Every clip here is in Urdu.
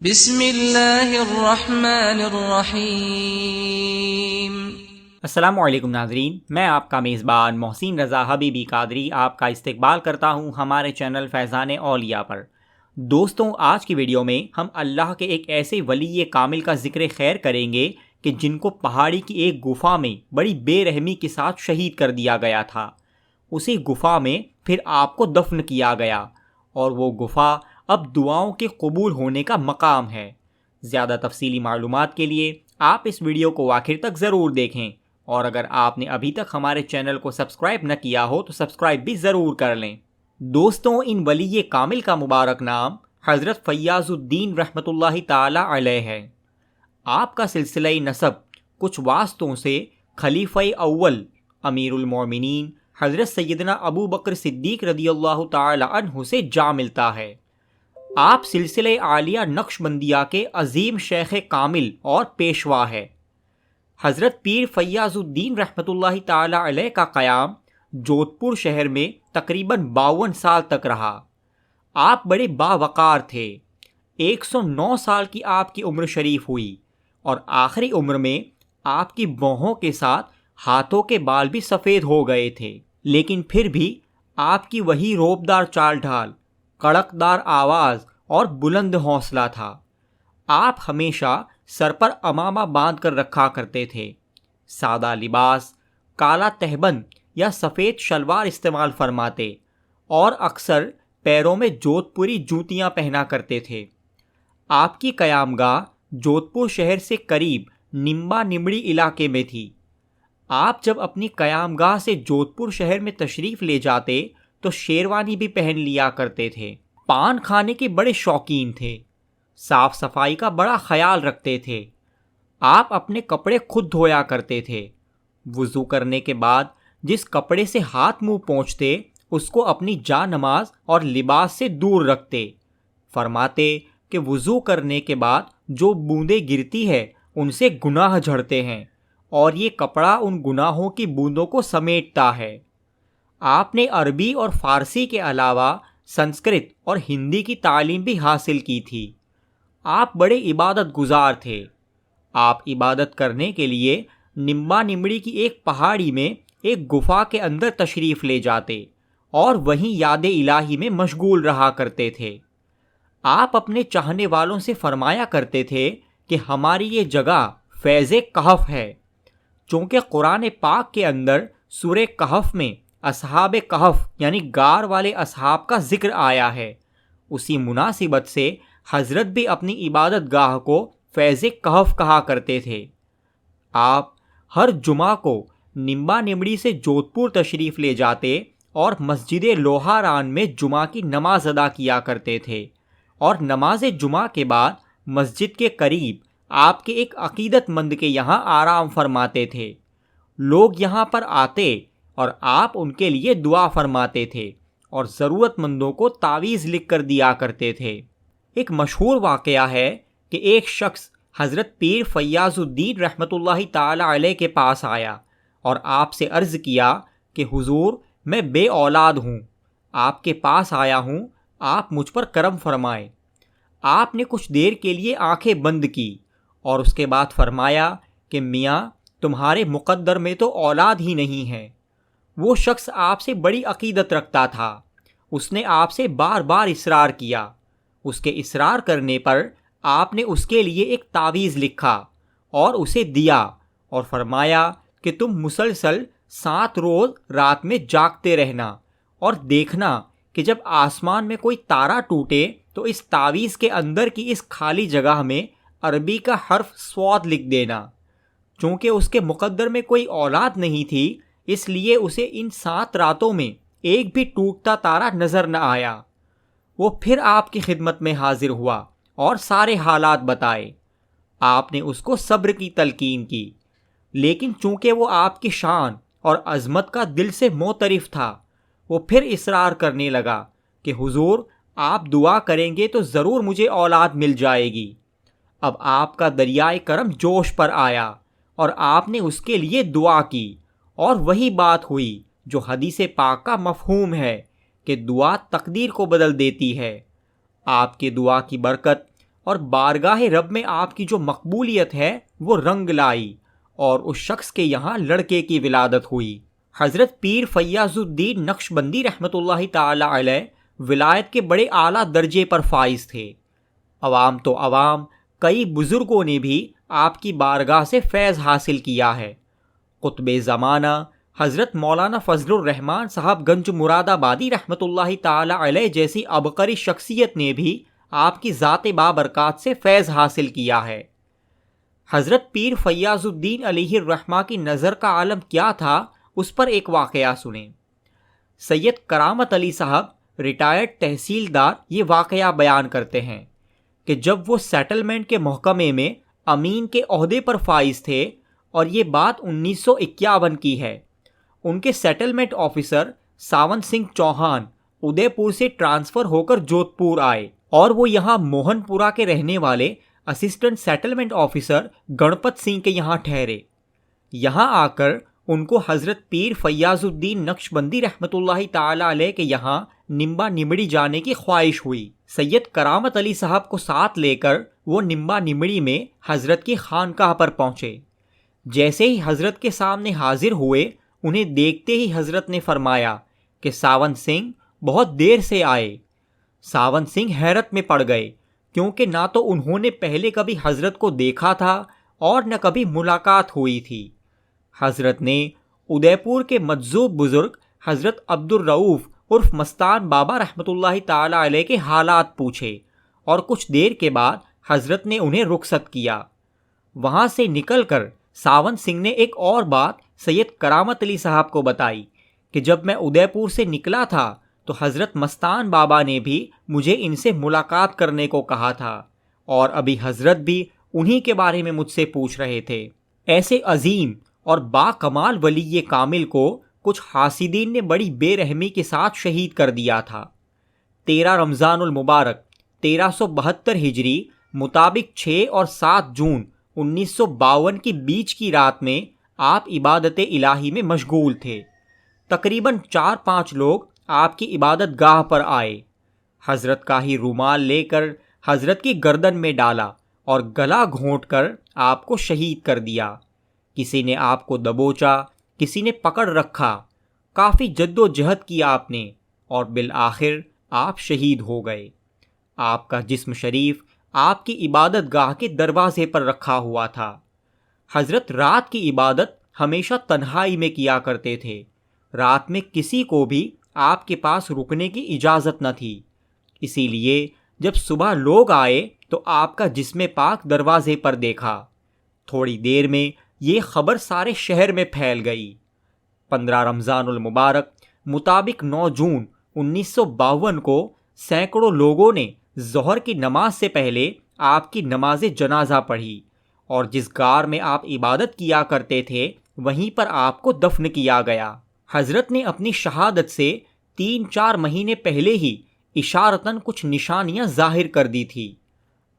بسم اللہ الرحمن الرحیم۔ السلام علیکم ناظرین، میں آپ کا میزبان محسن رضا حبیبی قادری آپ کا استقبال کرتا ہوں ہمارے چینل فیضان اولیاء پر۔ دوستوں، آج کی ویڈیو میں ہم اللہ کے ایک ایسے ولی کامل کا ذکر خیر کریں گے کہ جن کو پہاڑی کی ایک گفا میں بڑی بے رحمی کے ساتھ شہید کر دیا گیا تھا۔ اسی گفا میں پھر آپ کو دفن کیا گیا، اور وہ گفا اب دعاؤں کے قبول ہونے کا مقام ہے۔ زیادہ تفصیلی معلومات کے لیے آپ اس ویڈیو کو آخر تک ضرور دیکھیں، اور اگر آپ نے ابھی تک ہمارے چینل کو سبسکرائب نہ کیا ہو تو سبسکرائب بھی ضرور کر لیں۔ دوستوں، ان ولی کامل کا مبارک نام حضرت فیاض الدین رحمۃ اللہ تعالی علیہ ہے۔ آپ کا سلسلہ نسب کچھ واسطوں سے خلیفہ اول امیر المومنین حضرت سیدنا ابو بکر صدیق رضی اللہ تعالی عنہ سے جا ملتا ہے۔ آپ سلسلہ عالیہ نقش بندیہ کے عظیم شیخ کامل اور پیشوا ہے۔ حضرت پیر فیاض الدین رحمۃ اللہ تعالی علیہ کا قیام جودھ پور شہر میں تقریباً 52 سال تک رہا۔ آپ بڑے باوقار تھے۔ 109 سال کی آپ کی عمر شریف ہوئی، اور آخری عمر میں آپ کی بھوہوں کے ساتھ ہاتھوں کے بال بھی سفید ہو گئے تھے، لیکن پھر بھی آپ کی وہی روبدار چال ڈھال، کڑکدار آواز اور بلند حوصلہ تھا۔ آپ ہمیشہ سر پر عمامہ باندھ کر رکھا کرتے تھے، سادہ لباس، کالا تہبند یا سفید شلوار استعمال فرماتے، اور اکثر پیروں میں جودھ پوری جوتیاں پہنا کرتے تھے۔ آپ کی قیام گاہ جودھ پور شہر سے قریب نمبا نمڑی علاقے میں تھی۔ آپ جب اپنی قیام گاہ سے جودھ پور شہر میں تشریف لے جاتے تو شیروانی بھی پہن لیا کرتے تھے۔ پان کھانے کے بڑے شوقین تھے، صاف صفائی کا بڑا خیال رکھتے تھے۔ آپ اپنے کپڑے خود دھویا کرتے تھے۔ وضو کرنے کے بعد جس کپڑے سے ہاتھ منہ پونچھتے اس کو اپنی جا نماز اور لباس سے دور رکھتے۔ فرماتے کہ وضو کرنے کے بعد جو بوندیں گرتی ہے ان سے گناہ جھڑتے ہیں، اور یہ کپڑا ان گناہوں کی بوندوں کو سمیٹتا ہے۔ آپ نے عربی اور فارسی کے علاوہ سنسکرت اور ہندی کی تعلیم بھی حاصل کی تھی۔ آپ بڑے عبادت گزار تھے۔ آپ عبادت کرنے کے لیے نمبا نمڑی کی ایک پہاڑی میں ایک گفا کے اندر تشریف لے جاتے، اور وہیں یاد الہی میں مشغول رہا کرتے تھے۔ آپ اپنے چاہنے والوں سے فرمایا کرتے تھے کہ ہماری یہ جگہ فیض کہف ہے، چونکہ قرآن پاک کے اندر سورہ کہف میں اصحاب کہف یعنی غار والے اصحاب کا ذکر آیا ہے۔ اسی مناسبت سے حضرت بھی اپنی عبادت گاہ کو فیض کہف کہا کرتے تھے۔ آپ ہر جمعہ کو نمبا نمڑی سے جودھ پور تشریف لے جاتے اور مسجد لوہاران میں جمعہ کی نماز ادا کیا کرتے تھے، اور نماز جمعہ کے بعد مسجد کے قریب آپ کے ایک عقیدت مند کے یہاں آرام فرماتے تھے۔ لوگ یہاں پر آتے اور آپ ان کے لیے دعا فرماتے تھے، اور ضرورت مندوں کو تعویذ لکھ کر دیا کرتے تھے۔ ایک مشہور واقعہ ہے کہ ایک شخص حضرت پیر فیاض الدین رحمۃ اللہ تعالی علیہ کے پاس آیا اور آپ سے عرض کیا کہ حضور، میں بے اولاد ہوں، آپ کے پاس آیا ہوں، آپ مجھ پر کرم فرمائیں۔ آپ نے کچھ دیر کے لیے آنکھیں بند کی اور اس کے بعد فرمایا کہ میاں، تمہارے مقدر میں تو اولاد ہی نہیں ہے۔ وہ شخص آپ سے بڑی عقیدت رکھتا تھا۔ اس نے آپ سے بار بار اصرار کیا۔ اس کے اصرار کرنے پر آپ نے اس کے لیے ایک تعویذ لکھا اور اسے دیا، اور فرمایا کہ تم مسلسل 7 روز رات میں جاگتے رہنا، اور دیکھنا کہ جب آسمان میں کوئی تارا ٹوٹے تو اس تعویذ کے اندر کی اس خالی جگہ میں عربی کا حرف صاد لکھ دینا۔ چونکہ اس کے مقدر میں کوئی اولاد نہیں تھی، اس لیے اسے ان 7 راتوں میں ایک بھی ٹوٹتا تارا نظر نہ آیا۔ وہ پھر آپ کی خدمت میں حاضر ہوا اور سارے حالات بتائے۔ آپ نے اس کو صبر کی تلقین کی، لیکن چونکہ وہ آپ کی شان اور عظمت کا دل سے معترف تھا، وہ پھر اصرار کرنے لگا کہ حضور، آپ دعا کریں گے تو ضرور مجھے اولاد مل جائے گی۔ اب آپ کا دریائے کرم جوش پر آیا اور آپ نے اس کے لیے دعا کی، اور وہی بات ہوئی جو حدیث پاک کا مفہوم ہے کہ دعا تقدیر کو بدل دیتی ہے۔ آپ کے دعا کی برکت اور بارگاہ رب میں آپ کی جو مقبولیت ہے وہ رنگ لائی اور اس شخص کے یہاں لڑکے کی ولادت ہوئی۔ حضرت پیر فیاض الدین نقشبندی رحمۃ اللہ تعالی علیہ ولایت کے بڑے اعلیٰ درجے پر فائز تھے۔ عوام تو عوام، کئی بزرگوں نے بھی آپ کی بارگاہ سے فیض حاصل کیا ہے۔ قطب زمانہ حضرت مولانا فضل الرحمان صاحب گنج مراد آبادی رحمۃ اللہ تعالی علیہ جیسی عبقری شخصیت نے بھی آپ کی ذات بابرکات سے فیض حاصل کیا ہے۔ حضرت پیر فیاض الدین علیہ الرحمہ کی نظر کا عالم کیا تھا، اس پر ایک واقعہ سنیں۔ سید کرامت علی صاحب ریٹائرڈ تحصیلدار یہ واقعہ بیان کرتے ہیں کہ جب وہ سیٹلمنٹ کے محکمے میں امین کے عہدے پر فائز تھے، اور یہ بات 1951 کی ہے، ان کے سیٹلمنٹ آفیسر ساون سنگھ چوہان ادے پور سے ٹرانسفر ہو کر جودھ پور آئے، اور وہ یہاں موہن پورہ کے رہنے والے assistant settlement officer Ganpat Singh کے یہاں ٹھہرے۔ یہاں آ کر ان کو حضرت پیر فیاض الدین نقشبندی رحمۃ اللہ تعالی علیہ کے یہاں نمبا نمڑی جانے کی خواہش ہوئی۔ سید کرامت علی صاحب کو ساتھ لے کر وہ نمبا نمڑی میں حضرت کی خانقاہ پر پہنچے۔ جیسے ہی حضرت کے سامنے حاضر ہوئے، انہیں دیکھتے ہی حضرت نے فرمایا کہ ساون سنگھ بہت دیر سے آئے۔ ساون سنگھ حیرت میں پڑ گئے، کیونکہ نہ تو انہوں نے پہلے کبھی حضرت کو دیکھا تھا اور نہ کبھی ملاقات ہوئی تھی۔ حضرت نے ادے پور کے مجذوب بزرگ حضرت عبد الرؤف عرف مستان بابا رحمۃ اللہ تعالی علیہ کے حالات پوچھے، اور کچھ دیر کے بعد حضرت نے انہیں رخصت کیا۔ وہاں سے نکل کر ساون سنگھ نے ایک اور بات سید کرامت علی صاحب کو بتائی کہ جب میں ادے پور سے نکلا تھا تو حضرت مستان بابا نے بھی مجھے ان سے ملاقات کرنے کو کہا تھا، اور ابھی حضرت بھی انہی کے بارے میں مجھ سے پوچھ رہے تھے۔ ایسے عظیم اور با کمال ولی کامل کو کچھ حاسدین نے بڑی بے رحمی کے ساتھ شہید کر دیا تھا۔ 13 رمضان المبارک 1372 ہجری مطابق 6 اور 7 جون 1952 کی بیچ کی رات میں آپ عبادت الہی میں مشغول تھے۔ تقریباً 4-5 لوگ آپ کی عبادت گاہ پر آئے۔ حضرت کا ہی رومال لے کر حضرت کی گردن میں ڈالا اور گلا گھونٹ کر آپ کو شہید کر دیا۔ کسی نے آپ کو دبوچا، کسی نے پکڑ رکھا، کافی جد و جہد کی آپ نے، اور بالآخر آپ شہید ہو گئے۔ آپ کا جسم شریف آپ کی عبادت گاہ کے دروازے پر رکھا ہوا تھا۔ حضرت رات کی عبادت ہمیشہ تنہائی میں کیا کرتے تھے۔ رات میں کسی کو بھی آپ کے پاس رکنے کی اجازت نہ تھی۔ اسی لیے جب صبح لوگ آئے تو آپ کا جسم پاک دروازے پر دیکھا۔ تھوڑی دیر میں یہ خبر سارے شہر میں پھیل گئی۔ 15 رمضان المبارک مطابق 9 جون 1952 کو سینکڑوں لوگوں نے ظہر کی نماز سے پہلے آپ کی نماز جنازہ پڑھی، اور جس غار میں آپ عبادت کیا کرتے تھے وہیں پر آپ کو دفن کیا گیا۔ حضرت نے اپنی شہادت سے 3-4 مہینے پہلے ہی اشارتاً کچھ نشانیاں ظاہر کر دی تھی۔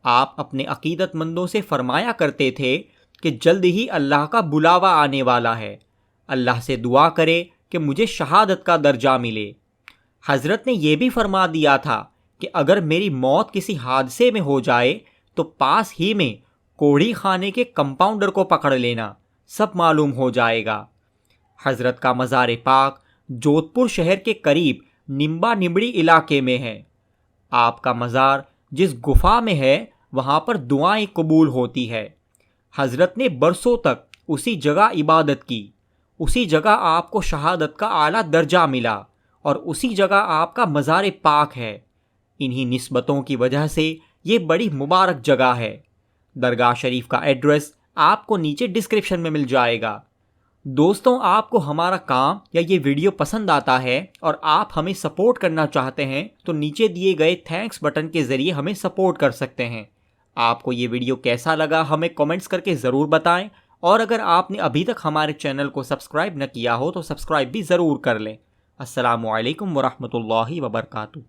آپ اپنے عقیدت مندوں سے فرمایا کرتے تھے کہ جلد ہی اللہ کا بلاوا آنے والا ہے، اللہ سے دعا کرے کہ مجھے شہادت کا درجہ ملے۔ حضرت نے یہ بھی فرما دیا تھا کہ اگر میری موت کسی حادثے میں ہو جائے تو پاس ہی میں کوڑی خانے کے کمپاؤنڈر کو پکڑ لینا، سب معلوم ہو جائے گا۔ حضرت کا مزار پاک جودھ پور شہر کے قریب نمبا نمڑی علاقے میں ہے۔ آپ کا مزار جس گفا میں ہے وہاں پر دعائیں قبول ہوتی ہے۔ حضرت نے برسوں تک اسی جگہ عبادت کی، اسی جگہ آپ کو شہادت کا اعلیٰ درجہ ملا، اور اسی جگہ آپ کا مزار پاک ہے۔ انہی نسبتوں کی وجہ سے یہ بڑی مبارک جگہ ہے۔ درگاہ شریف کا ایڈریس آپ کو نیچے ڈسکرپشن میں مل جائے گا۔ دوستوں، آپ کو ہمارا کام یا یہ ویڈیو پسند آتا ہے اور آپ ہمیں سپورٹ کرنا چاہتے ہیں تو نیچے دیے گئے تھینکس بٹن کے ذریعے ہمیں سپورٹ کر سکتے ہیں۔ آپ کو یہ ویڈیو کیسا لگا ہمیں کمنٹس کر کے ضرور بتائیں، اور اگر آپ نے ابھی تک ہمارے چینل کو سبسکرائب نہ کیا ہو تو سبسکرائب بھی ضرور کر لیں۔ السلام علیکم ورحمۃ اللہ وبرکاتہ۔